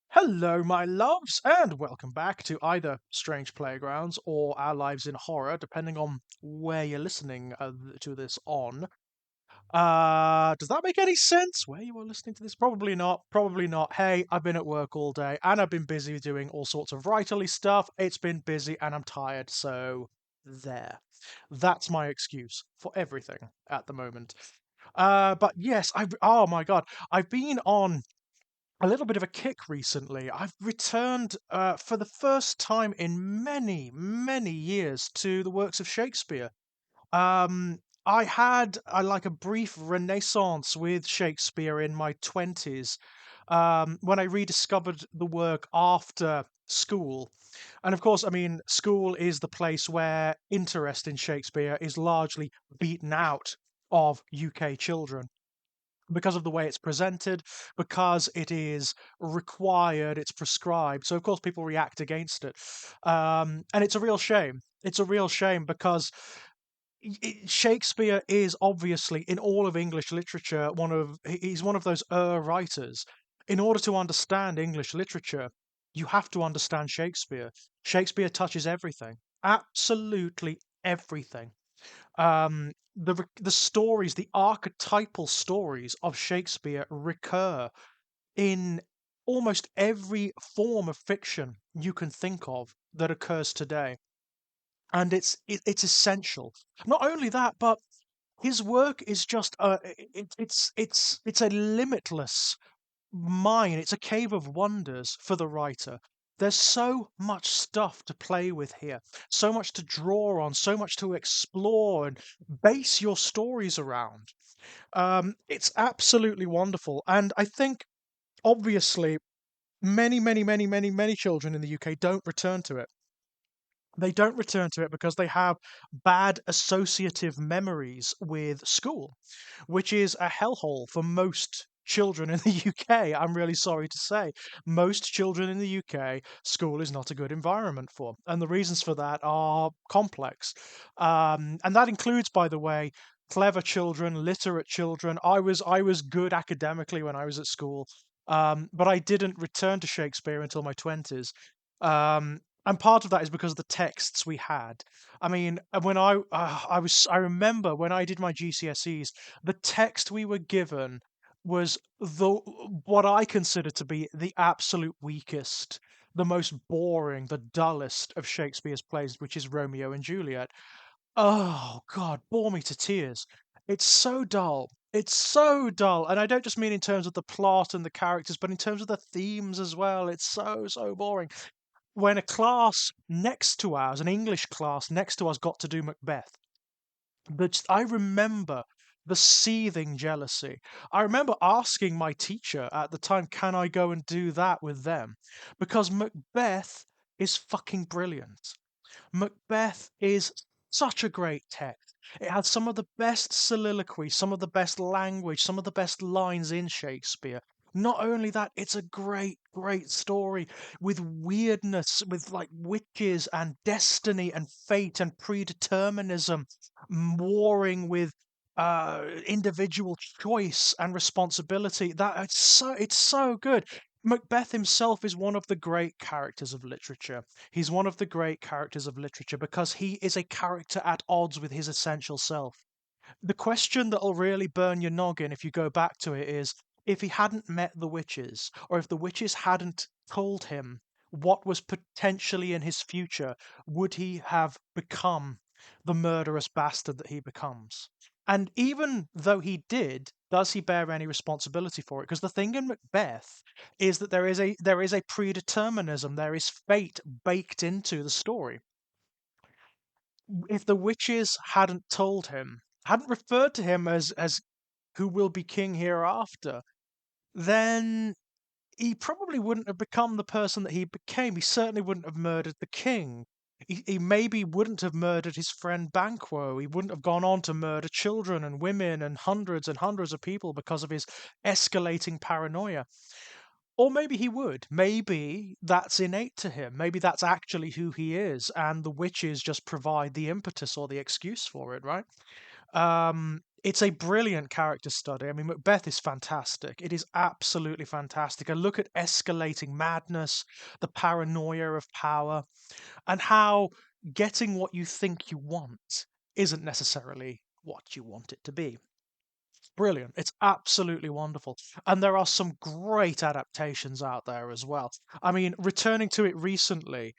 Hello, my loves, and welcome back to either Strange Playgrounds or Our Lives in Horror, depending on where you're listening to this on. Does that make any sense? Where you are listening to this? Probably not. Probably not. Hey, I've been at work all day and I've been busy doing all sorts of writerly stuff. It's been busy and I'm tired, so there. That's my excuse for everything at the moment. But yes, oh my God, I've been on a little bit of a kick recently. I've returned for the first time in many, many years to the works of Shakespeare. I had like a brief renaissance with Shakespeare in my 20s when I rediscovered the work after school. And of course, I mean, school is the place where interest in Shakespeare is largely beaten out of UK children because of the way it's presented, because it is required, it's prescribed. So of course people react against it, and it's a real shame. It's a real shame because Shakespeare is obviously in all of English literature he's one of those writers. In order to understand English literature, you have to understand Shakespeare. Shakespeare touches everything, absolutely everything. The stories, the archetypal stories of Shakespeare recur in almost every form of fiction you can think of that occurs today, and it's essential. Not only that, but his work is just it's a limitless mine. It's a cave of wonders for the writer. There's so much stuff to play with here, so much to draw on, so much to explore and base your stories around. It's absolutely wonderful. And I think, obviously, many children in the UK don't return to it. They don't return to it because they have bad associative memories with school, which is a hellhole for most children in the UK. I'm really sorry to say. Most children in the UK, school is not a good environment for. And the reasons for that are complex. And that includes, by the way, clever children, literate children. I was good academically when I was at school. But I didn't return to Shakespeare until my 20s. And part of that is because of the texts we had. I mean, when I remember when I did my GCSEs, the text we were given was the what I consider to be the absolute weakest, the most boring, the dullest of Shakespeare's plays, which is Romeo and Juliet. Oh God, bore me to tears. It's so dull. It's so dull. And I don't just mean in terms of the plot and the characters, but in terms of the themes as well. It's so boring. When a class next to ours, an English class next to us, got to do Macbeth, I remember the seething jealousy. I remember asking my teacher at the time, can I go and do that with them? Because Macbeth is fucking brilliant. Macbeth is such a great text. It has some of the best soliloquy, some of the best language, some of the best lines in Shakespeare. Not only that, it's a great story with weirdness, with like witches and destiny and fate and predeterminism warring with individual choice and responsibility. That it's so good. Macbeth himself is one of the great characters of literature. He's one of the great characters of literature because he is a character at odds with his essential self. The question that'll really burn your noggin if you go back to it is, if he hadn't met the witches, or if the witches hadn't told him what was potentially in his future, would he have become the murderous bastard that he becomes? And even though he did, does he bear any responsibility for it? Because the thing in Macbeth is that there is a predeterminism, there is fate baked into the story. If the witches hadn't told him, hadn't referred to him as who will be king hereafter, then he probably wouldn't have become the person that he became. He certainly wouldn't have murdered the king. He maybe wouldn't have murdered his friend Banquo. He wouldn't have gone on to murder children and women and hundreds of people because of his escalating paranoia. Or maybe he would. Maybe that's innate to him. Maybe that's actually who he is, and the witches just provide the impetus or the excuse for it, right? It's a brilliant character study. I mean, Macbeth is fantastic. It is absolutely fantastic. A look at escalating madness, the paranoia of power, and how getting what you think you want isn't necessarily what you want it to be. Brilliant. It's absolutely wonderful. And there are some great adaptations out there as well. I mean, returning to it recently,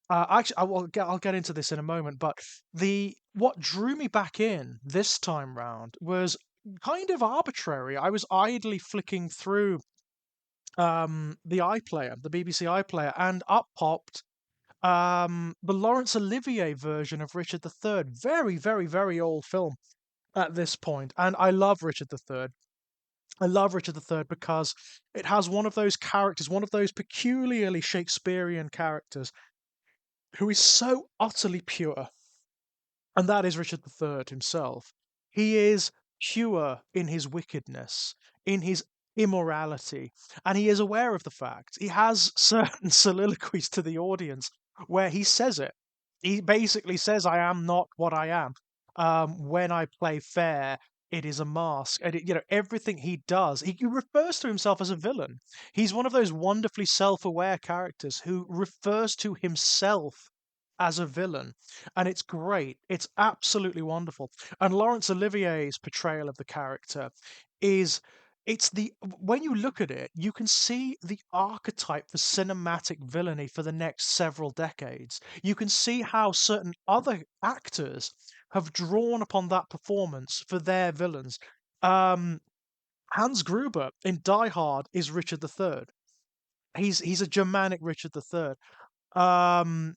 actually, I'll get into this in a moment, but the what drew me back in this time round was kind of arbitrary. I was idly flicking through the iPlayer, the BBC iPlayer, and up popped the Laurence Olivier version of Richard III. Very, very, very old film at this point, and I love Richard III. I love Richard III because it has one of those characters, one of those peculiarly Shakespearean characters who is so utterly pure, and that is Richard III himself. He is pure in his wickedness, in his immorality, and he is aware of the fact. He has certain soliloquies to the audience where he says it. He basically says, "I am not what I am. When I play fair, it is a mask." And everything he does, he refers to himself as a villain. He's one of those wonderfully self-aware characters who refers to himself as a villain, and it's great. It's absolutely wonderful. And Laurence Olivier's portrayal of the character is it's the when you look at it, you can see the archetype for cinematic villainy for the next several decades. You can see how certain other actors have drawn upon that performance for their villains. Um, Hans Gruber in Die Hard is Richard III. He's a Germanic Richard III. Um,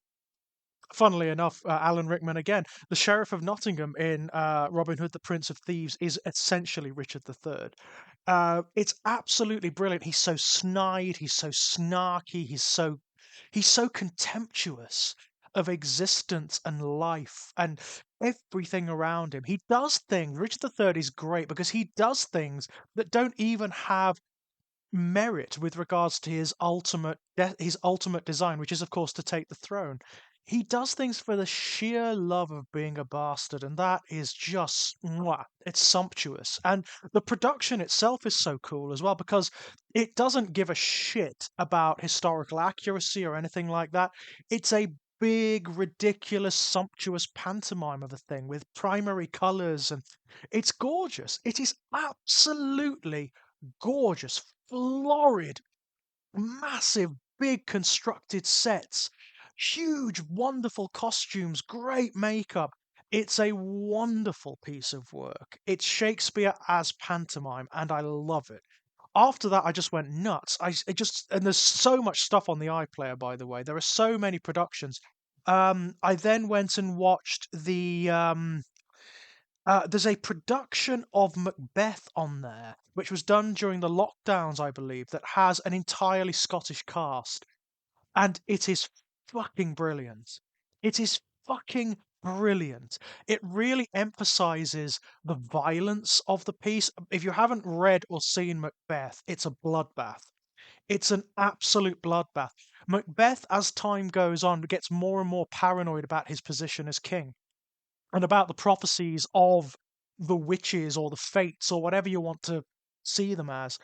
Funnily enough, Alan Rickman again, the Sheriff of Nottingham in Robin Hood, the Prince of Thieves, is essentially Richard III. It's absolutely brilliant. He's so snide, he's so snarky, he's so contemptuous of existence and life and everything around him. He does things. Richard III is great because he does things that don't even have merit with regards to his ultimate design, which is of course to take the throne. He does things for the sheer love of being a bastard, and that is just mwah, it's sumptuous. And the production itself is so cool as well because it doesn't give a shit about historical accuracy or anything like that. It's a big, ridiculous, sumptuous pantomime of a thing with primary colors, and it's gorgeous. It is absolutely gorgeous, florid, massive, big constructed sets, huge, wonderful costumes, great makeup. It's a wonderful piece of work. It's Shakespeare as pantomime, and I love it. After that, I just went nuts. And there's so much stuff on the iPlayer, by the way. There are so many productions. I then went and watched there's a production of Macbeth on there, which was done during the lockdowns, I believe, that has an entirely Scottish cast, and it is fucking brilliant. It is fucking brilliant. It really emphasizes the violence of the piece. If you haven't read or seen Macbeth, it's a bloodbath. It's an absolute bloodbath. Macbeth, as time goes on, gets more and more paranoid about his position as king and about the prophecies of the witches or the fates or whatever you want to see them as.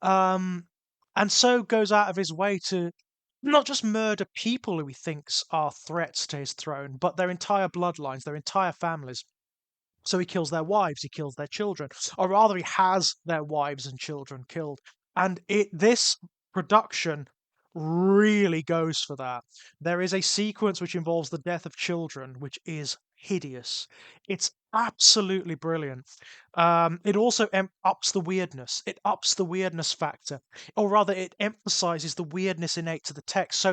Um, and so goes out of his way to not just murder people who he thinks are threats to his throne, but their entire bloodlines, their entire families. So he kills their wives, he kills their children, or rather, he has their wives and children killed. And this production really goes for that. There is a sequence which involves the death of children, which is hideous. It's absolutely brilliant. It also ups the weirdness. It ups the weirdness factor, or rather, it emphasizes the weirdness innate to the text. So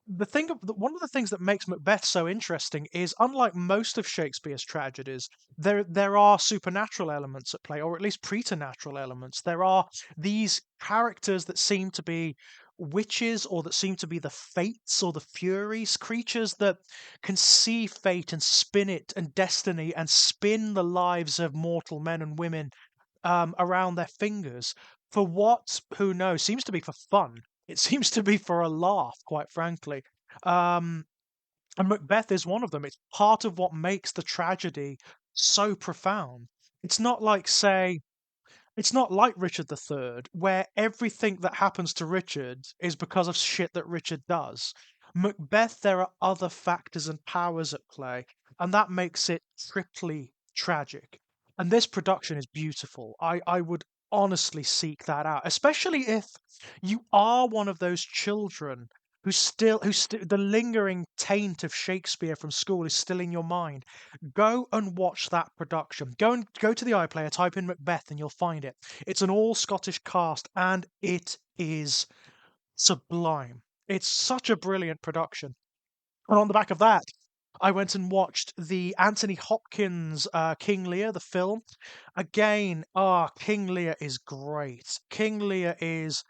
one of the things that makes Macbeth so interesting is, unlike most of Shakespeare's tragedies, there are supernatural elements at play, or at least preternatural elements. There are these characters that seem to be witches, or that seem to be the fates or the furies, creatures that can see fate and spin it and destiny and spin the lives of mortal men and women around their fingers. For what? Who knows? Seems to be for fun. It seems to be for a laugh, quite frankly. Um, and Macbeth is one of them. It's part of what makes the tragedy so profound. It's not like, say, it's not like Richard III, where everything that happens to Richard is because of shit that Richard does. Macbeth, there are other factors and powers at play, and that makes it triply tragic. And this production is beautiful. I would honestly seek that out, especially if you are one of those children the lingering taint of Shakespeare from school is still in your mind. Go and watch that production. Go to the iPlayer, type in Macbeth, and you'll find it. It's an all Scottish cast, and it is sublime. It's such a brilliant production. And on the back of that, I went and watched the Anthony Hopkins King Lear, the film. Again, King Lear is great. King Lear is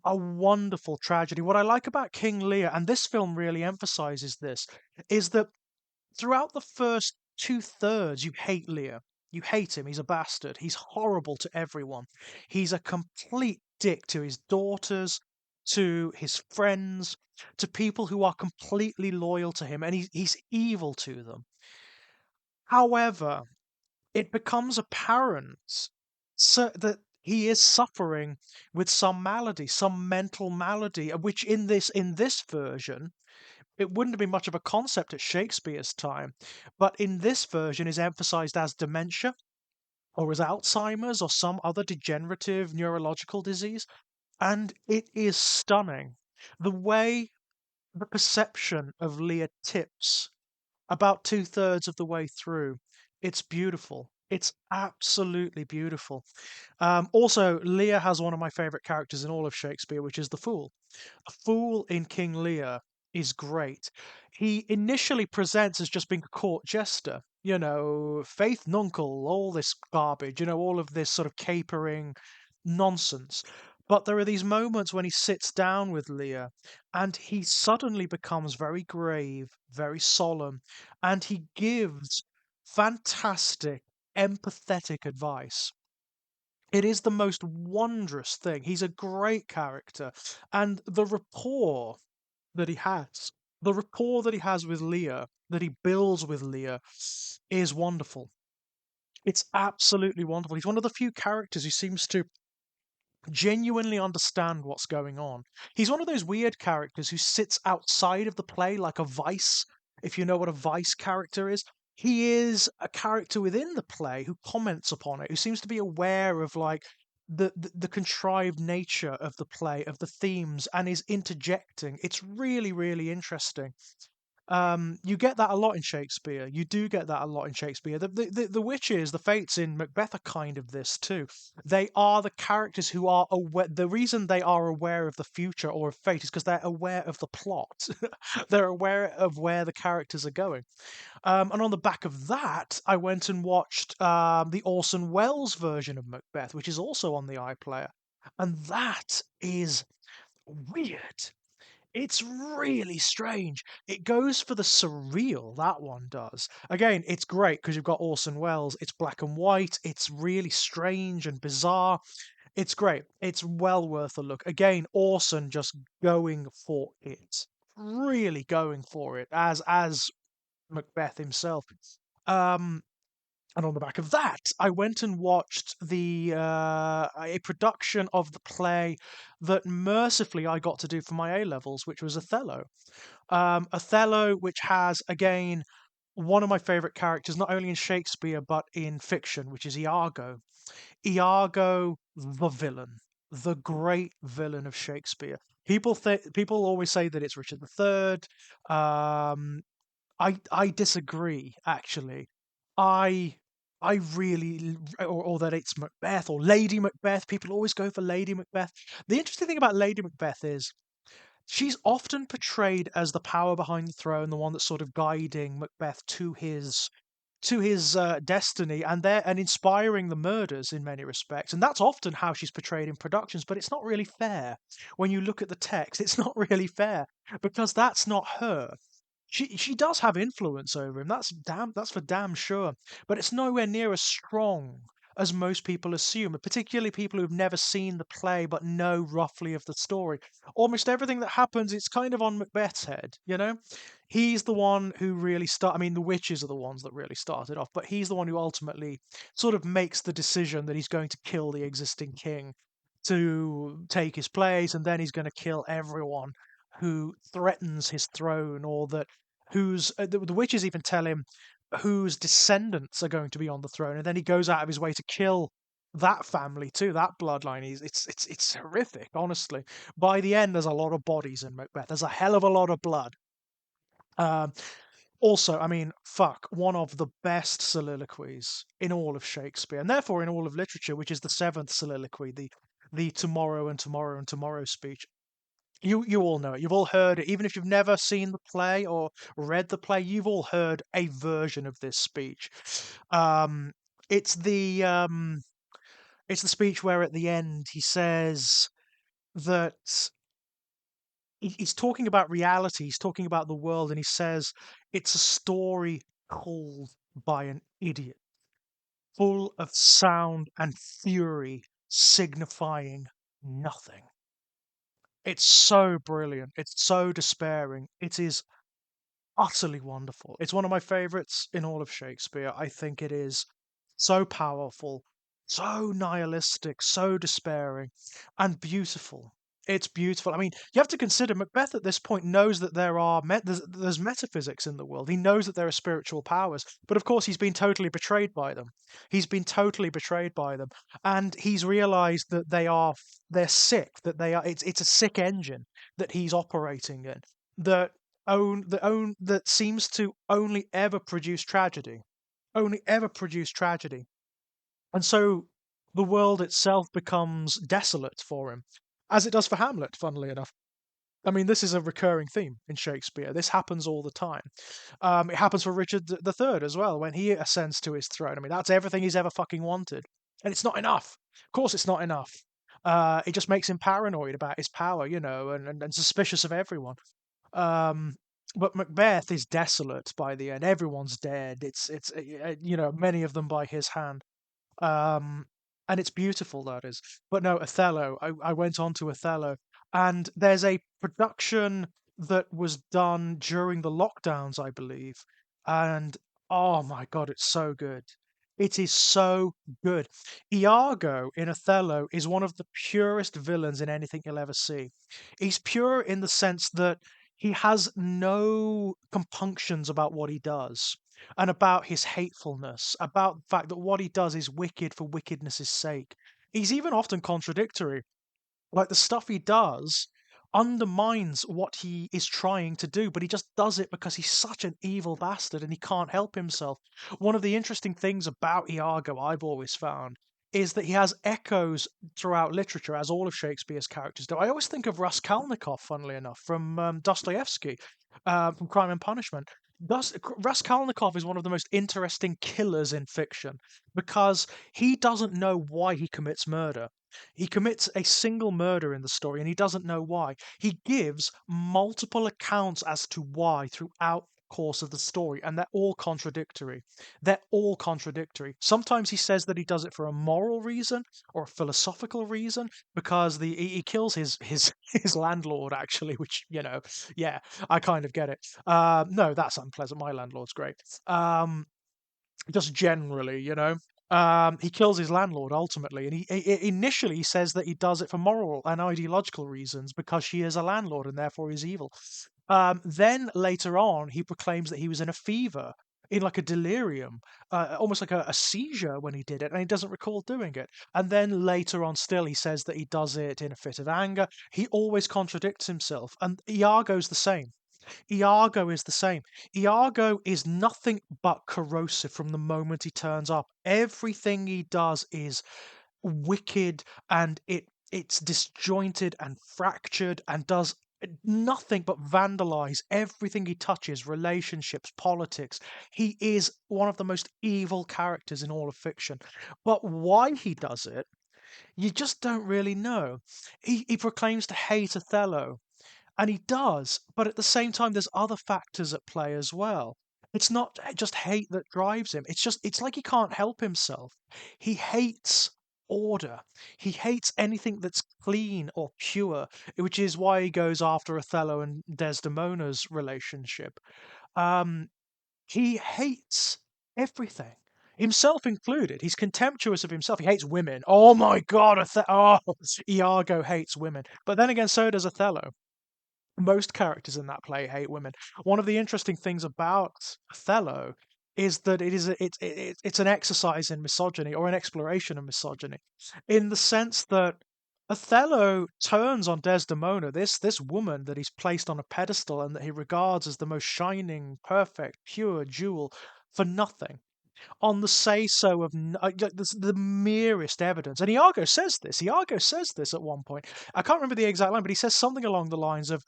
a wonderful tragedy. What I like about King Lear, and this film really emphasizes this, is that throughout the first two-thirds, you hate Lear. You hate him. He's a bastard. He's horrible to everyone. He's a complete dick to his daughters, to his friends, to people who are completely loyal to him, and he's evil to them. However, it becomes apparent that he is suffering with some malady, some mental malady, which in this version it wouldn't have been much of a concept at Shakespeare's time, but in this version is emphasized as dementia or as Alzheimer's or some other degenerative neurological disease, and it is stunning. The way the perception of Lear tips about two-thirds of the way through, it's beautiful. It's absolutely beautiful. Also, Lear has one of my favorite characters in all of Shakespeare, which is the Fool. A fool in King Lear is great. He initially presents as just being a court jester, faith nuncle, all this garbage, all of this sort of capering nonsense. But there are these moments when he sits down with Lear and he suddenly becomes very grave, very solemn, and he gives fantastic, empathetic advice. It is the most wondrous thing. He's a great character, and the rapport that he has with Lear, that he builds with Lear, is wonderful. It's absolutely wonderful. He's one of the few characters who seems to genuinely understand what's going on. He's one of those weird characters who sits outside of the play like a vice, if you know what a vice character is. He is a character within the play who comments upon it, who seems to be aware of like the contrived nature of the play, of the themes, and is interjecting. It's really, really interesting. You get that a lot in Shakespeare. You do get that a lot in Shakespeare. The witches, the fates in Macbeth are kind of this too. They are the characters who are aware. The reason they are aware of the future or of fate is because they're aware of the plot. They're aware of where the characters are going. And on the back of that, I went and watched the Orson Welles version of Macbeth, which is also on the iPlayer, and that is weird. It's really strange. It goes for the surreal, that one does. Again, it's great because you've got Orson Welles. It's black and white. It's really strange and bizarre. It's great. It's well worth a look. Again, Orson just going for it. Really going for it as Macbeth himself. Um, and on the back of that, I went and watched a production of the play that mercifully I got to do for my A levels, which was Othello. Othello, which has again one of my favorite characters, not only in Shakespeare but in fiction, which is Iago. Iago, the villain, the great villain of Shakespeare. People always say that it's Richard III. I disagree, actually. I I really or that it's Macbeth or Lady Macbeth. People always go for Lady Macbeth. The interesting thing about Lady Macbeth is she's often portrayed as the power behind the throne, the one that's sort of guiding Macbeth to his destiny, and inspiring the murders in many respects. And that's often how she's portrayed in productions, but it's not really fair. When you look at the text, it's not really fair because that's not her. She does have influence over him. That's for damn sure. But it's nowhere near as strong as most people assume, particularly people who've never seen the play but know roughly of the story. Almost everything that happens, it's kind of on Macbeth's head, you know? He's the one who really I mean, the witches are the ones that really started off, but he's the one who ultimately sort of makes the decision that he's going to kill the existing king to take his place, and then he's going to kill everyone who threatens his throne, or that whose the witches even tell him whose descendants are going to be on the throne, and then he goes out of his way to kill that family too, that bloodline. It's horrific, honestly. By the end, there's a lot of bodies in Macbeth. There's a hell of a lot of blood. Um, Also, I mean, fuck, one of the best soliloquies in all of Shakespeare, and therefore in all of literature, which is the seventh soliloquy, the tomorrow and tomorrow and tomorrow speech. You all know it. You've all heard it. Even if you've never seen the play or read the play, you've all heard a version of this speech. Um, it's the um, it's the speech where at the end he says that he's talking about reality. He's talking about the world, and he says it's a story told by an idiot, full of sound and fury, signifying nothing. It's so brilliant. It's so despairing. It is utterly wonderful. It's one of my favorites in all of Shakespeare. I think it is so powerful, so nihilistic, so despairing, and beautiful. It's beautiful. I mean, you have to consider Macbeth at this point knows that there's metaphysics in the world. He knows that there are spiritual powers, but of course he's been totally betrayed by them. He's been totally betrayed by them, and he's realized that they're sick. That they are it's a sick engine that he's operating in. That that seems to only ever produce tragedy, only ever produce tragedy. And so the world itself becomes desolate for him, as it does for Hamlet, funnily enough. I mean, this is a recurring theme in Shakespeare. This happens all the time. It happens for Richard the Third as well when he ascends to his throne. I mean, that's everything he's ever fucking wanted, and it's not enough. Of course, it's not enough. It just makes him paranoid about his power, and suspicious of everyone. Um, but Macbeth is desolate by the end. Everyone's dead. It's many of them by his hand. Um, and it's beautiful, that is. But no, Othello. I went on to Othello, and there's a production that was done during the lockdowns, I believe. And oh my God, it's so good. It is so good. Iago in Othello is one of the purest villains in anything you'll ever see. He's pure in the sense that he has no compunctions about what he does and about his hatefulness, about the fact that what he does is wicked for wickedness' sake. He's even often contradictory. Like the stuff he does undermines what he is trying to do, but he just does it because he's such an evil bastard and he can't help himself. One of the interesting things about Iago, I've always found, is that he has echoes throughout literature, as all of Shakespeare's characters do. I always think of Raskolnikov, funnily enough, from Dostoevsky, from Crime and Punishment. Raskolnikov is one of the most interesting killers in fiction because he doesn't know why he commits murder. He commits a single murder in the story and he doesn't know why. He gives multiple accounts as to why throughout the course of the story, and they're all contradictory. They're all contradictory. Sometimes he says that he does it for a moral reason or a philosophical reason because he kills his his landlord actually, which yeah, I kind of get it. No, that's unpleasant. My landlord's great. Just generally, he kills his landlord ultimately, and initially he says that he does it for moral and ideological reasons because she is a landlord and therefore is evil. Then later on, he proclaims that he was in a fever, in like a delirium, almost like a seizure when he did it, and he doesn't recall doing it. And then later on, still, he says that he does it in a fit of anger. He always contradicts himself, and Iago's the same. Iago is the same. Iago is nothing but corrosive from the moment he turns up. Everything he does is wicked and it's disjointed and fractured and does nothing but vandalize everything he touches, relationships, politics. He is one of the most evil characters in all of fiction. But why he does it, you just don't really know. He proclaims to hate Othello, and he does, but at the same time, there's other factors at play as well. It's not just hate that drives him. It's like he can't help himself. He hates order. He hates anything that's clean or pure, which is why he goes after Othello and Desdemona's relationship. Um, he hates everything, himself included. He's contemptuous of himself. He hates women. Oh my God, Iago hates women. But then again, so does Othello. Most characters in that play hate women. One of the interesting things about Othello is that it's an exercise in misogyny or an exploration of misogyny, in the sense that Othello turns on Desdemona, this woman that he's placed on a pedestal and that he regards as the most shining, perfect, pure jewel, for nothing, on the say-so of the merest evidence. And Iago says this. Iago says this at one point. I can't remember the exact line, but he says something along the lines of,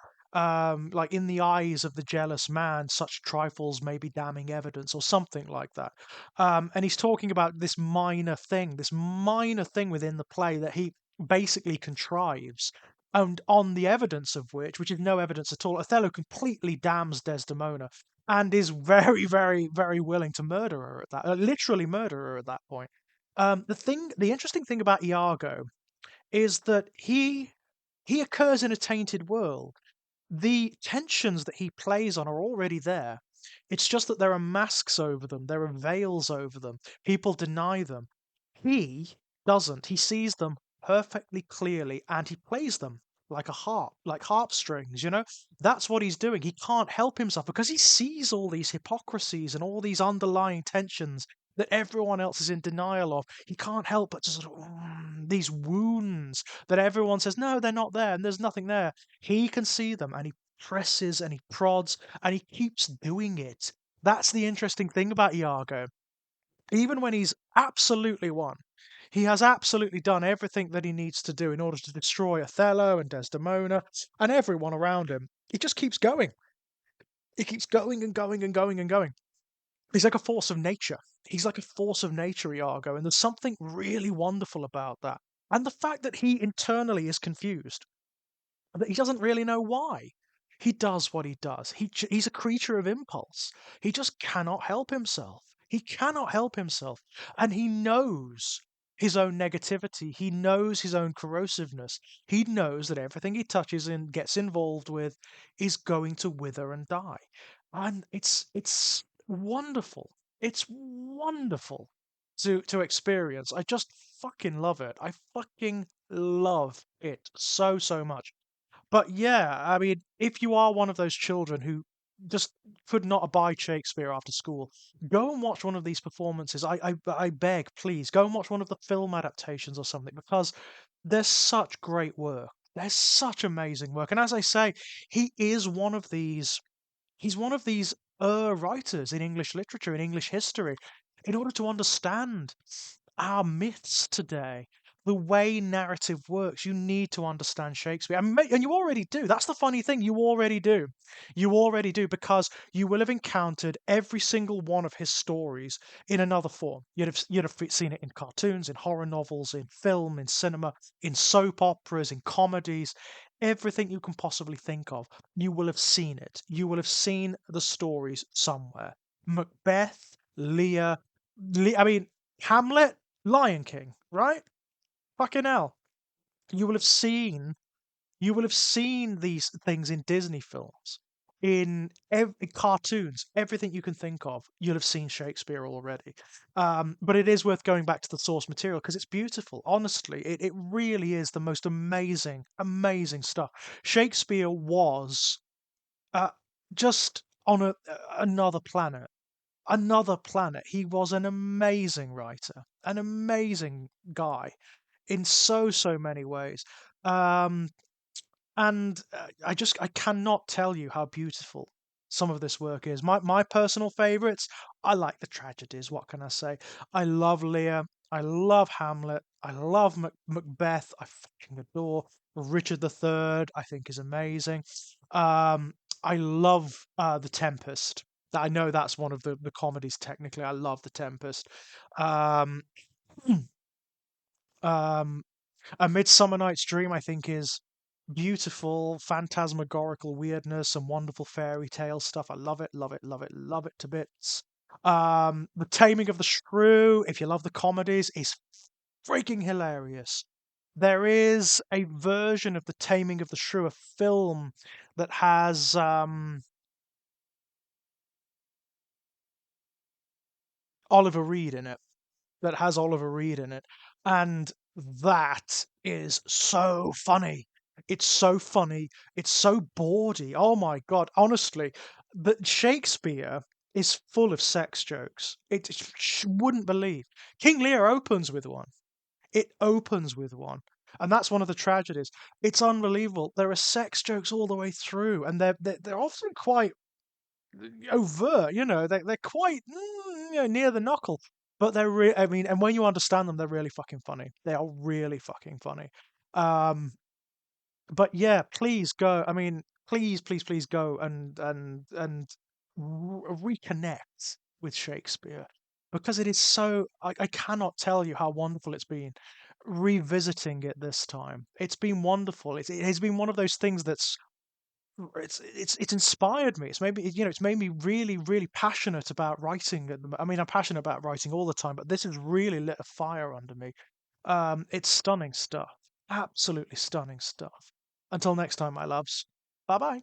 like, in the eyes of the jealous man, such trifles may be damning evidence, or something like that. And he's talking about this minor thing within the play that he basically contrives. And on the evidence of which is no evidence at all, Othello completely damns Desdemona and is very, very, very willing to murder her at that, literally murder her at that point. The interesting thing about Iago is that he occurs in a tainted world. The tensions that he plays on are already there. It's just that there are masks over them, there are veils over them. People deny them. He doesn't. He sees them perfectly clearly and he plays them like a harp, like harp strings, you know? That's what he's doing. He can't help himself because he sees all these hypocrisies and all these underlying tensions that everyone else is in denial of. He can't help but just sort of, these wounds that everyone says, no, they're not there and there's nothing there. He can see them and he presses and he prods and he keeps doing it. That's the interesting thing about Iago. Even when he's absolutely won, he has absolutely done everything that he needs to do in order to destroy Othello and Desdemona and everyone around him. He just keeps going. He keeps going and going and going and going. He's like a force of nature. He's like a force of nature, Iago, and there's something really wonderful about that. And the fact that he internally is confused, that he doesn't really know why. He does what he does. He's a creature of impulse. He just cannot help himself. He cannot help himself. And he knows his own negativity. He knows his own corrosiveness. He knows that everything he touches and gets involved with is going to wither and die. And it's wonderful. It's wonderful to experience. I just fucking love it. I fucking love it so, so much. But yeah, I mean, if you are one of those children who just could not abide Shakespeare after school, go and watch one of these performances. I beg, please, go and watch one of the film adaptations or something because there's such great work. There's such amazing work. And as I say, he is one of these, he's one of these writers in English literature, in English history. In order to understand our myths today, the way narrative works, you need to understand Shakespeare. And you already do. That's the funny thing. You already do. You already do because you will have encountered every single one of his stories in another form. You'd have seen it in cartoons, in horror novels, in film, in cinema, in soap operas, in comedies, everything you can possibly think of. You will have seen it. You will have seen the stories somewhere. Macbeth, I mean, Hamlet, Lion King, right? Fucking hell. You will have seen you will have seen these things in Disney films, in cartoons, everything you can think of. You'll have seen Shakespeare already. But it is worth going back to the source material because it's beautiful. Honestly, it really is the most amazing, amazing stuff. Shakespeare was uh, just on another planet. Another planet. He was an amazing writer, an amazing guy in so, so many ways. Um, and I cannot tell you how beautiful some of this work is. My personal favorites, I like the tragedies. What can I say? I love Lear. I love Hamlet. I love Macbeth. I fucking adore Richard III. I think is amazing. Um, I love The Tempest. I know that's one of the comedies technically. I love The Tempest. Um, um, A Midsummer Night's Dream, I think, is beautiful phantasmagorical weirdness and wonderful fairy tale stuff. I love it, love it, love it, love it to bits. The Taming of the Shrew, if you love the comedies, is freaking hilarious. There is a version of The Taming of the Shrew, a film that has Oliver Reed in it. That has Oliver Reed in it, and that is so funny. It's so funny. It's so bawdy. Oh my god! Honestly, that Shakespeare is full of sex jokes. It wouldn't believe. King Lear opens with one. It opens with one. And that's one of the tragedies. It's unbelievable. There are sex jokes all the way through, and they're often quite overt. They're quite near the knuckle, but I mean, and when you understand them, they're really fucking funny. They are really fucking funny. Um, but yeah, please go. I mean, please, please, please go and reconnect with Shakespeare because it is so. I cannot tell you how wonderful it's been revisiting it this time. It's been wonderful. It has been one of those things that's it's inspired me. It's made me, it's made me really, really passionate about writing. I mean, I'm passionate about writing all the time, but this has really lit a fire under me. It's stunning stuff. Absolutely stunning stuff. Until next time, my loves. Bye bye.